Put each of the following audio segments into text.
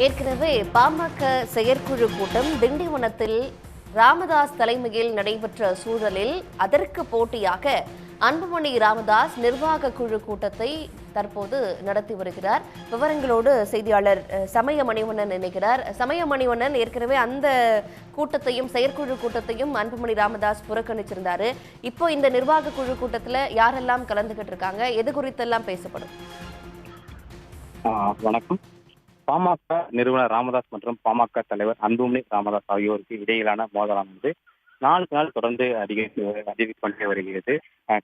ஏற்கனவே பாமக செயற்குழு கூட்டம் திண்டிவனத்தில் ராமதாஸ் தலைமையில் நடைபெற்ற சூழலில் அதற்கு போட்டியாக அன்புமணி ராமதாஸ் நிர்வாக குழு கூட்டத்தை தற்போது நடத்தி வருகிறார். விவரங்களோடு செய்தியாளர் சமய மணிவண்ணன் இணைகிறார். சமய மணிவண்ணன், ஏற்கனவே அந்த கூட்டத்தையும் செயற்குழு கூட்டத்தையும் அன்புமணி ராமதாஸ் புறக்கணிச்சிருந்தாரு. இப்போ இந்த நிர்வாக குழு கூட்டத்தில் யாரெல்லாம் கலந்துகிட்டு இருக்காங்க, எது குறித்தெல்லாம் பேசப்படும்? வணக்கம். பாமக நிறுவனர் ராமதாஸ் மற்றும் பாமக தலைவர் அன்புமணி ராமதாஸ் ஆகியோருக்கு இடையிலான மோதலானது நாளுக்கு நாள் தொடர்ந்து அதிகரித்து கொண்டே வருகிறது.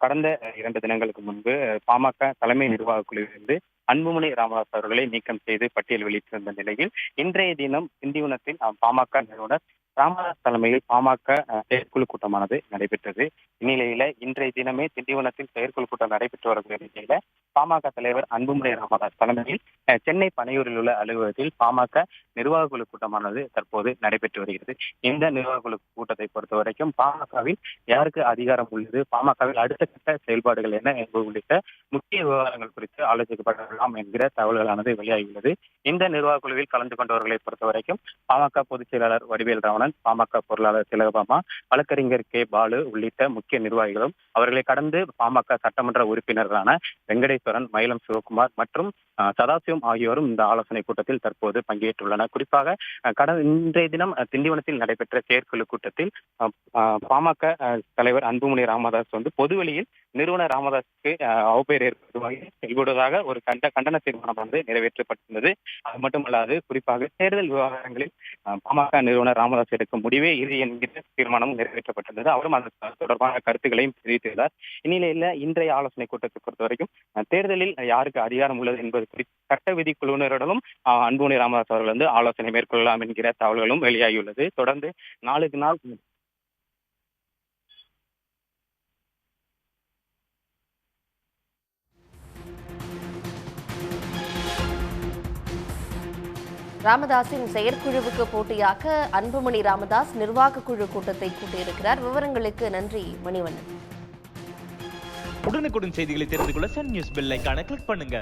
கடந்த 2 தினங்களுக்கு முன்பு பாமக தலைமை நிர்வாக குழுவிலிருந்து அன்புமணி ராமதாஸ் அவர்களை நீக்கம் செய்து பட்டியல் வெளியிட்டிருந்த நிலையில் இன்றைய தினம் திண்டிவனத்தில் பாமக நிறுவனர் ராமதாஸ் தலைமையில் பாமக செயற்குழு கூட்டமானது நடைபெற்றது. இந்நிலையில இன்றைய தினமே திண்டிவனத்தில் செயற்குழு கூட்டம் நடைபெற்று வரக்கூடிய நிலையில பாமக தலைவர் அன்புமணி ராமதாஸ் தலைமையில் சென்னை பனையூரில் உள்ள அலுவலகத்தில் பாமக நிர்வாக குழு கூட்டமானது தற்போது நடைபெற்று வருகிறது. இந்த நிர்வாக குழு கூட்டத்தை பொறுத்த வரைக்கும் பாமகவில் யாருக்கு அதிகாரம் உள்ளது, பாமகவில் அடுத்த கட்ட செயல்பாடுகள் என்ன என்பது உள்ளிட்ட முக்கிய விவகாரங்கள் குறித்து ஆலோசிக்கப்படலாம் என்கிற தகவல்களானது வெளியாகியுள்ளது. இந்த நிர்வாக குழுவில் கலந்து கொண்டவர்களை பொறுத்த வரைக்கும் பாமக பொதுச் செயலாளர் வடிவேல் ராவணன், பாமக பொருளாளர் திலகபாமா, வழக்கறிஞர் கே பாலு உள்ளிட்ட முக்கிய நிர்வாகிகளும், அவர்களை கடந்து பாமக சட்டமன்ற உறுப்பினர்களான வெங்கடேஸ்வரன், மயிலம் சிவகுமார் மற்றும் சதாசிவம் ஆகியோரும் இந்த ஆலோசனை கூட்டத்தில் தற்போது பங்கேற்றுள்ளனர். குறிப்பாக இன்றைய தினம் திண்டிவனத்தில் நடைபெற்ற செயற்குழு கூட்டத்தில் பாமக தலைவர் அன்புமணி ராமதாஸ் பொதுவெளியில் நிறுவனர் ராமதாஸுக்கு அவப்பெயர் ஏற்படுவதாக செயல்படுவதாக ஒரு கண்டன தீர்மானம் நிறைவேற்றப்பட்டிருந்தது. அது மட்டுமல்லாது குறிப்பாக தேர்தல் விவகாரங்களில் பாமக நிறுவனர் ராமதாஸ் எடுக்கும் முடிவே இறுதி என்கிற தீர்மானமும் நிறைவேற்றப்பட்டிருந்தது. அவரும் அது தொடர்பான கருத்துக்களையும் தெரிவித்திருந்தார். இந்நிலையில இன்றைய ஆலோசனை கூட்டத்தை பொறுத்த வரைக்கும் தேர்தலில் யாருக்கு அதிகாரம் உள்ளது என்பது குறித்து சட்ட விதி குழுவினரிடமும் அன்புமணி ராமதாஸ் அவர்கள் ஆலோசனை மேற்கொள்ளலாம் என்கிற தகவல்களும் வெளியாகியுள்ளது. தொடர்ந்து நாளுக்கு நாள் ராமதாஸின் செயற்குழுவுக்கு போட்டியாக அன்புமணி ராமதாஸ் நிர்வாக குழு கூட்டத்தை கூட்டியிருக்கிறார். விவரங்களுக்கு நன்றி மணிவண்ணன். உடனுக்குடன் செய்திகளை தெரிந்து கொள்ள சன் நியூஸ் பெல் ஐகானை கிளிக் பண்ணுங்க.